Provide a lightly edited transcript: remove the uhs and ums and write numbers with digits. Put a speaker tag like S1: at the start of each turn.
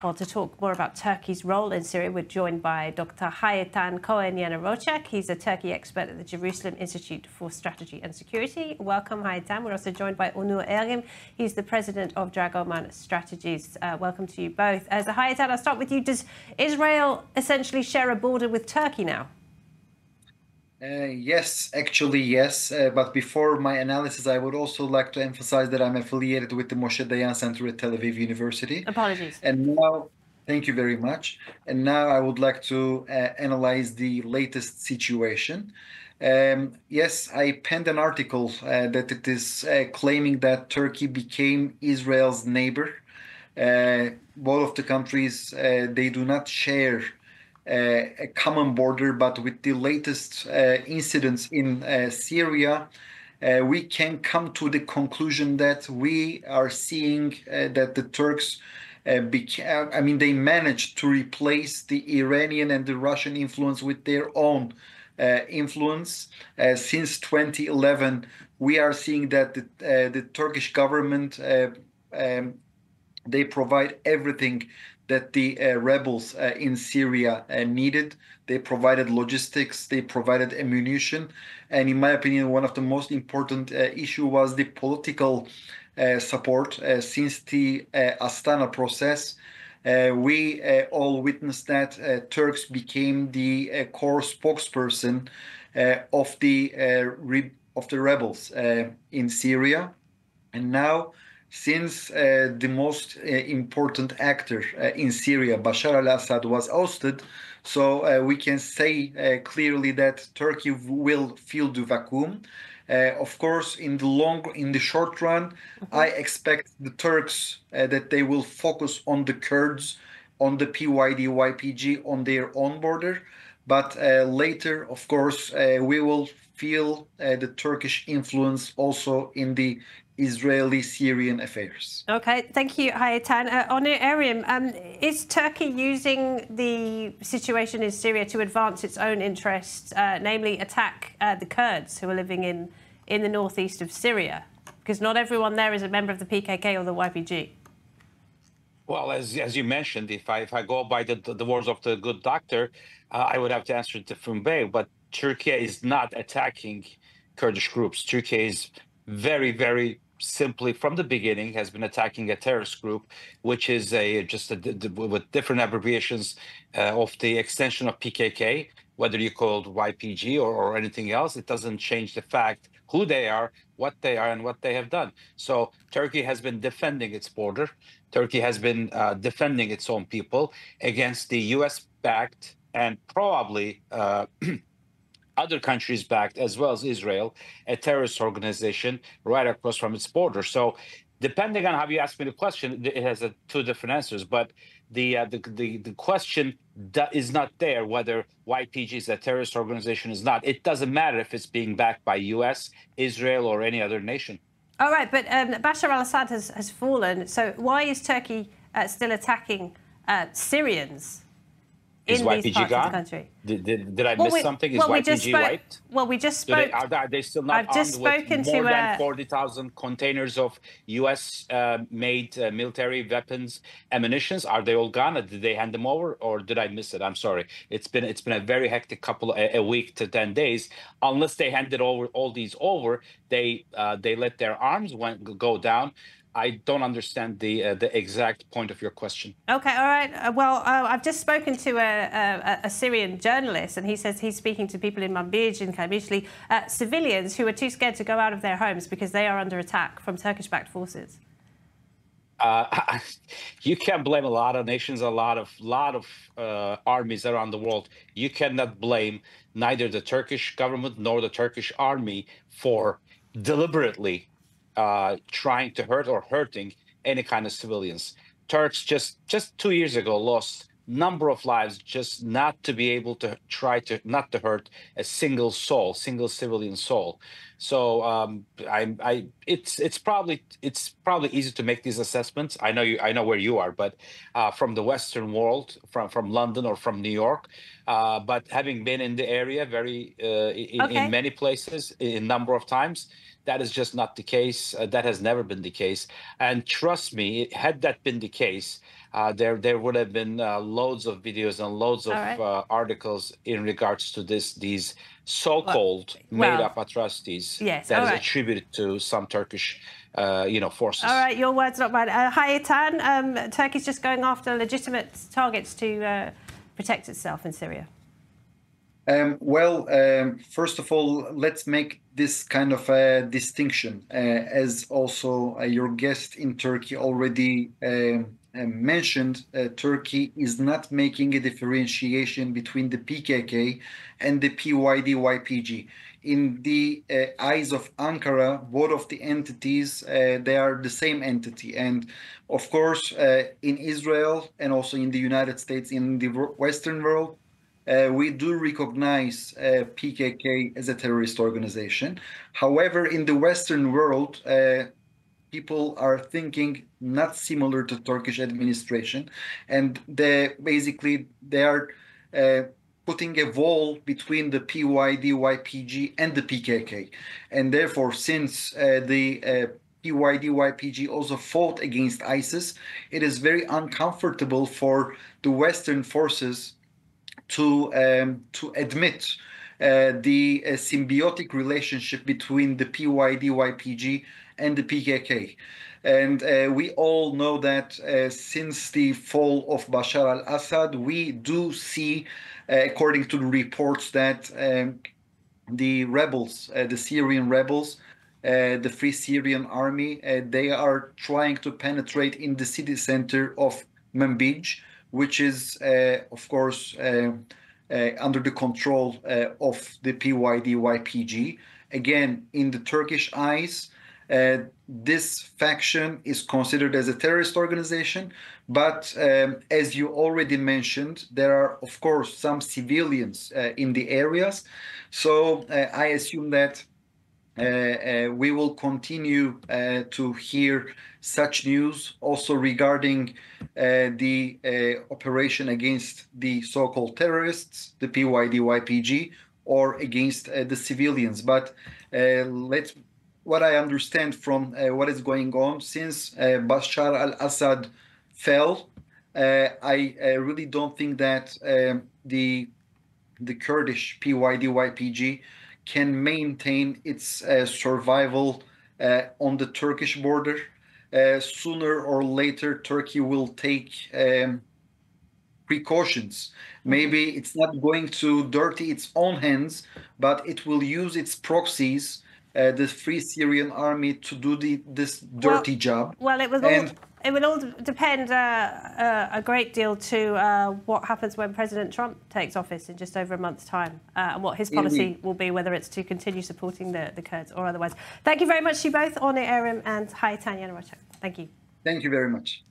S1: Well, to talk more about Turkey's role in Syria, we're joined by Dr. Eytan Cohen Yanarocak. He's a Turkey expert at the Jerusalem Institute for Strategy and Security. Welcome, Eytan. We're also joined by Onur Erim. He's the president of Dragoman Strategies. Welcome to you both. As a Eytan, I'll start with you. Does Israel essentially share a border with Turkey now?
S2: Yes, actually, yes. But before my analysis, I would also like to emphasize that I'm affiliated with the Moshe Dayan Center at Tel Aviv University.
S1: Apologies.
S2: And now, thank you very much. And now I would like to analyze the latest situation. Yes, I penned an article that it is claiming that Turkey became Israel's neighbor. Both of the countries, they do not share a common border, but with the latest incidents in Syria, we can come to the conclusion that we are seeing that the Turks, they managed to replace the Iranian and the Russian influence with their own influence. Since 2011, we are seeing that the Turkish government, they provide everything that the rebels in Syria needed. They provided logistics, they provided ammunition, and in my opinion, one of the most important issue was the political support. Since the Astana process, we all witnessed that Turks became the core spokesperson of the rebels in Syria, and now, since the most important actor in Syria, Bashar al-Assad, was ousted, so we can say clearly that Turkey will fill the vacuum. Of course, in the short run, I expect the Turks that they will focus on the Kurds, on the PYD-YPG, on their own border. But later, of course, we will feel the Turkish influence also in the Israeli-Syrian affairs.
S1: Okay, thank you, Eytan. Onur Erim, is Turkey using the situation in Syria to advance its own interests, namely attack the Kurds who are living in the northeast of Syria? Because not everyone there is a member of the PKK or the YPG.
S3: Well, as you mentioned, if I go by the words of the good doctor, I would have to answer it different way. But Turkey is not attacking Kurdish groups. Turkey is very, very simply from the beginning has been attacking a terrorist group, which is with different abbreviations of the extension of PKK, whether you call it YPG or anything else. It doesn't change the fact who they are, and what they have done. So Turkey has been defending its border. Turkey has been defending its own people against the US-backed and probably other countries backed, as well as Israel, a terrorist organization right across from its border. So depending on how you ask me the question, it has two different answers. But the question is not there whether YPG is a terrorist organization is not. It doesn't matter if it's being backed by US, Israel, or any other nation.
S1: All right, but Bashar al-Assad has fallen. So why is Turkey still attacking Syrians?
S3: Is YPG gone? Did I miss something? Is YPG wiped?
S1: Well, we just spoke.
S3: Are they still not armed with more than 40,000 containers of U.S.-made military weapons, ammunitions? Are they all gone? Did they hand them over, or did I miss it? I'm sorry. It's been a very hectic a week to 10 days. Unless they handed all these over, they let their arms go down. I don't understand the exact point of your question.
S1: Okay, all right. Well, I've just spoken to a Syrian journalist, and he says he's speaking to people in Manbij and Kamishli, civilians who are too scared to go out of their homes because they are under attack from Turkish-backed forces.
S3: You can't blame a lot of nations, a lot of armies around the world. You cannot blame neither the Turkish government nor the Turkish army for deliberately trying to hurt or hurting any kind of civilians. Turks just 2 years ago lost number of lives just not to be able to not to hurt a single civilian soul. So it's probably easy to make these assessments. I know where you are, but from the Western world, from London or from New York, but having been in the area in many places, a number of times, That is just not the case. That has never been the case. And trust me, had that been the case, there would have been loads of videos and loads of articles in regards to these so-called made-up atrocities that is attributed to some Turkish forces.
S1: All right, your words, not mine. Hi, Eytan. Turkey's just going after legitimate targets to protect itself in Syria.
S2: First of all, let's make this kind of a distinction, as also your guest in Turkey already mentioned. Turkey is not making a differentiation between the PKK and the PYD-YPG. In the eyes of Ankara, both of the entities, they are the same entity. And of course, in Israel and also in the United States, in the Western world, we do recognize PKK as a terrorist organization. However, in the Western world, people are thinking not similar to Turkish administration, and they are putting a wall between the PYD-YPG and the PKK. And therefore, since the PYD-YPG also fought against ISIS, it is very uncomfortable for the Western forces to admit the symbiotic relationship between the PYD-YPG and the PKK. And we all know that since the fall of Bashar al-Assad, we do see, according to the reports, that the rebels, the Syrian rebels, the Free Syrian Army, they are trying to penetrate in the city center of Manbij, which is, of course, under the control of the PYD-YPG. Again, in the Turkish eyes, this faction is considered as a terrorist organization. But as you already mentioned, there are, of course, some civilians in the areas. So I assume that we will continue to hear such news also regarding the operation against the so-called terrorists, the PYD-YPG, or against the civilians. But what I understand from what is going on, since Bashar al-Assad fell, I really don't think that the Kurdish PYD-YPG can maintain its survival on the Turkish border. Sooner or later, Turkey will take precautions. Maybe it's not going to dirty its own hands, but it will use its proxies, the Free Syrian Army, to do this dirty job.
S1: Well, it would all depend a great deal to what happens when President Trump takes office in just over a month's time, and what his policy will be, whether it's to continue supporting the Kurds or otherwise. Thank you very much to you both, Eytan and Eytan Yanarocak. Thank you.
S2: Thank you very much.